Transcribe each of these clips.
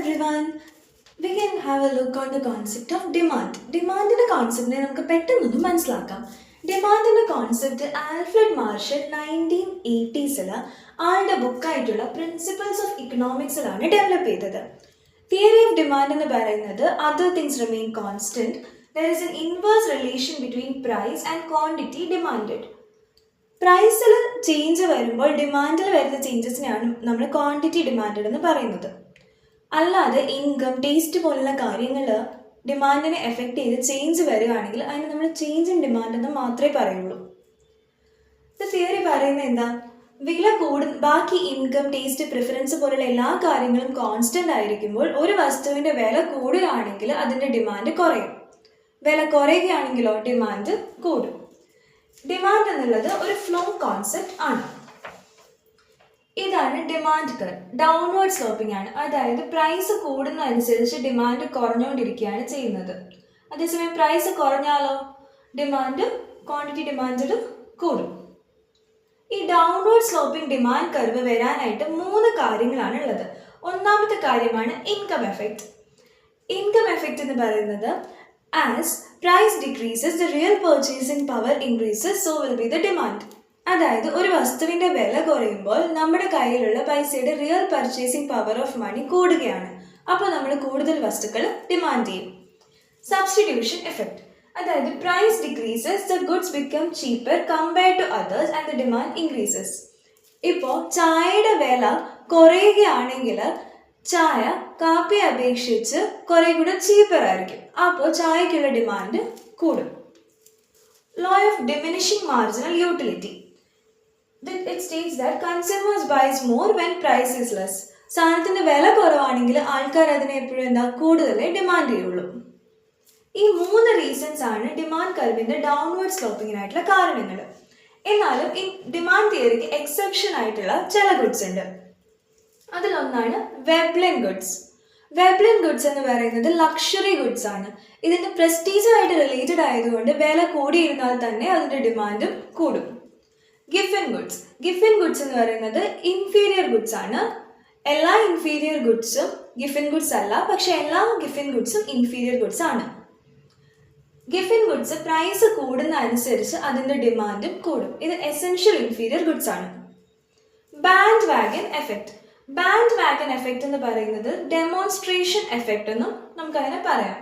everyone. We can have a look on the concept of demand. Demand in a concept നമുക്ക് പെട്ടെന്നൊന്ന് മനസ്സിലാക്കാം. Demand എന്ന concept Alfred Marshall 1980s ആളുടെ ബുക്കായിട്ടുള്ള principles of ഇക്കണോമിക്സിലാണ് develop ചെയ്തത്. തിയറി ഓഫ് ഡിമാൻഡ് എന്ന് പറയുന്നത് other things remain constant, there is an inverse relation between price and quantity demanded. പ്രൈസിൽ ചേഞ്ച് വരുമ്പോൾ ഡിമാൻഡിൽ വരുന്ന ചേഞ്ചസിനെയാണ് നമ്മൾ ക്വാണ്ടിറ്റി ഡിമാൻഡഡ് എന്ന് പറയുന്നത്. അല്ലാതെ ഇൻകം, ടേസ്റ്റ് പോലുള്ള കാര്യങ്ങൾ ഡിമാൻഡിനെ എഫക്റ്റ് ചെയ്ത് ചേഞ്ച് വരികയാണെങ്കിൽ അതിന് നമ്മൾ ചേഞ്ച് ഇൻ ഡിമാൻഡ് എന്ന് മാത്രമേ പറയുള്ളൂ. ഇത് തിയറി പറയുന്നത് എന്താ, വില ബാക്കി ഇൻകം, ടേസ്റ്റ്, പ്രിഫറൻസ് പോലുള്ള എല്ലാ കാര്യങ്ങളും കോൺസ്റ്റന്റ് ആയിരിക്കുമ്പോൾ ഒരു വസ്തുവിന്റെ വില കൂടുകയാണെങ്കിൽ അതിന്റെ ഡിമാൻഡ് കുറയും, വില കുറയുകയാണെങ്കിലോ ഡിമാൻഡ് കൂടും. ഡിമാൻഡ് എന്നുള്ളത് ഒരു ഫ്ലോ കോൺസെപ്റ്റ് ആണ്. ഇതാണ് ഡിമാൻഡ് കർവ്. ഡൗൺവേർഡ് സ്ലോപ്പിംഗ് ആണ്, അതായത് പ്രൈസ് കൂടുന്നതനുസരിച്ച് ഡിമാൻഡ് കുറഞ്ഞുകൊണ്ടിരിക്കുകയാണ് ചെയ്യുന്നത്. അതേസമയം പ്രൈസ് കുറഞ്ഞാലോ ഡിമാൻഡ്, ക്വാണ്ടിറ്റി ഡിമാൻഡ് കൂടും. ഈ ഡൗൺവേർഡ് സ്ലോപ്പിംഗ് ഡിമാൻഡ് കർവ് വരാനായിട്ട് 3 കാര്യങ്ങളാണ് ഉള്ളത്. ഒന്നാമത്തെ കാര്യമാണ് ഇൻകം എഫക്റ്റ്. ഇൻകം എഫക്റ്റ് എന്ന് പറയുന്നത് as price decreases the real purchasing power increases, so will be the demand. അതായത് ഒരു വസ്തുവിന്റെ വില കുറയുമ്പോൾ നമ്മുടെ കയ്യിലുള്ള പൈസയുടെ real purchasing power of money കൂടുകയാണ്, അപ്പോൾ നമ്മൾ കൂടുതൽ വസ്തുക്കൾ ഡിമാൻഡ് ചെയ്യും. സബ്സ്റ്റിറ്റ്യൂഷൻ എഫക്റ്റ്, അതായത് price decreases the goods become cheaper compared to others and the demand increases. ഇപ്പോൾ ചായയുടെ വില കുറയുകയാണെങ്കിൽ ചായ കാപ്പിയെ അപേക്ഷിച്ച് കുറെ കൂടെ ചീപ്പർ ആയിരിക്കും, അപ്പോൾ ചായക്കുള്ള ഡിമാൻഡ് കൂടും. Law of diminishing marginal utility. It states that consumers buys more when price is less. സാധനത്തിന്റെ വില കുറവാണെങ്കിൽ ആൾക്കാർ അതിനെ എപ്പോഴും കൂടുതൽ ഡിമാൻഡ് ചെയ്യുള്ളൂ. ഈ 3 റീസൺസ് ആണ് ഡിമാൻഡ് കർവിന്റെ ഡൗൺവേർഡ് സ്ലോപ്പിങ്ങിനായിട്ടുള്ള കാരണങ്ങൾ. എന്നാലും ഈ ഡിമാൻഡ് തിയറിക്ക് എക്സെപ്ഷൻ ആയിട്ടുള്ള ചില ഗുഡ്സ് ഉണ്ട്. അതിലൊന്നാണ് വെബ്ലൻ ഗുഡ്സ്. വെബ്ലൻ ഗുഡ്സ് എന്ന് പറയുന്നത് ലക്ഷറി ഗുഡ്സ് ആണ്. ഇതിന്റെ പ്രസ്റ്റീജുമായിട്ട് റിലേറ്റഡ് ആയതുകൊണ്ട് വില കൂടിയിരുന്നാൽ തന്നെ അതിന്റെ ഡിമാൻഡും കൂടും. Giffen goods. ഗിഫൻ ഗുഡ്സ് എന്ന് പറയുന്നത് ഇൻഫീരിയർ ഗുഡ്സ് ആണ്. എല്ലാ ഇൻഫീരിയർ ഗുഡ്സും ഗിഫൻ ഗുഡ്സ് അല്ല, പക്ഷെ എല്ലാ ഗിഫൻ ഗുഡ്സും ഇൻഫീരിയർ ഗുഡ്സ് ആണ്. ഗിഫൻ ഗുഡ്സ് പ്രൈസ് കൂടുന്ന അനുസരിച്ച് അതിന്റെ ഡിമാൻഡും കൂടും. ഇത് എസെൻഷ്യൽ ഇൻഫീരിയർ ഗുഡ്സ് ആണ്. Band Wagen effect. Band Wagen effect എന്ന് പറയുന്നത് ഡെമോൺസ്ട്രേഷൻ എഫക്റ്റ് എന്നും നമുക്കങ്ങനെ പറയാം.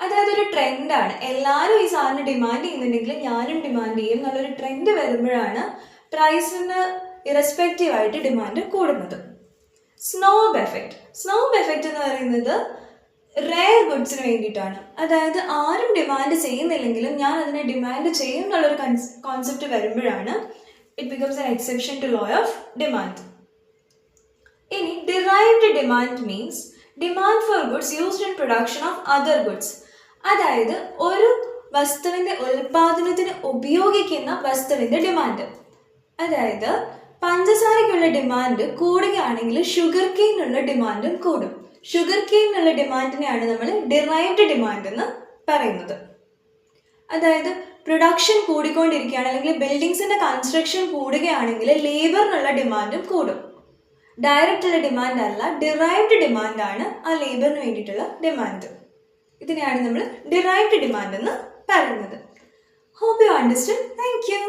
അതായത് ഒരു ട്രെൻഡാണ്, എല്ലാവരും ഈ സാധനം ഡിമാൻഡ് ചെയ്യുന്നുണ്ടെങ്കിൽ ഞാനും ഡിമാൻഡ് ചെയ്യും എന്നുള്ളൊരു ട്രെൻഡ് വരുമ്പോഴാണ് പ്രൈസിന് ഇറസ്പെക്റ്റീവ് ആയിട്ട് ഡിമാൻഡ് കൂടുന്നത്. Snob effect. സ്നോബ് എഫക്റ്റ് എന്ന് പറയുന്നത് റെയർ ഗുഡ്സിന് വേണ്ടിയിട്ടാണ്. അതായത് ആരും ഡിമാൻഡ് ചെയ്യുന്നില്ലെങ്കിലും ഞാൻ അതിനെ ഡിമാൻഡ് ചെയ്യും എന്നുള്ളൊരു കോൺസെപ്റ്റ് വരുമ്പോഴാണ് it becomes an exception to law of demand. ഇനി derived demand means demand for goods used in production of other goods. അതായത് ഒരു വസ്തുവിന്റെ ഉൽപാദനത്തിന് ഉപയോഗിക്കുന്ന വസ്തുവിന്റെ ഡിമാൻഡ്. അതായത് പഞ്ചസാരയ്ക്കുള്ള ഡിമാൻഡ് കൂടുകയാണെങ്കിൽ ഷുഗർ കെയിനുള്ള ഡിമാൻഡും കൂടും. ഷുഗർ കെയിനുള്ള ഡിമാൻഡിനെയാണ് നമ്മൾ ഡിറൈവ്ഡ് ഡിമാൻഡ് എന്ന് പറയുന്നത്. അതായത് പ്രൊഡക്ഷൻ കൂടിക്കൊണ്ടിരിക്കുകയാണ്, അല്ലെങ്കിൽ ബിൽഡിങ്സിന്റെ കൺസ്ട്രക്ഷൻ കൂടുകയാണെങ്കിൽ ലേബറിനുള്ള ഡിമാൻഡും കൂടും. ഡയറക്റ്റ് ഉള്ള ഡിമാൻഡ് അല്ല, ഡിറൈവ്ഡ് ഡിമാൻഡ് ആണ് ആ ലേബറിന് വേണ്ടിയിട്ടുള്ള ഡിമാൻഡ്. ഇതിനെയാണ് നമ്മൾ ഡിറൈവ്ഡ് ഡിമാൻഡ് എന്ന് പറയുന്നത്. Hope you understand. Thank U.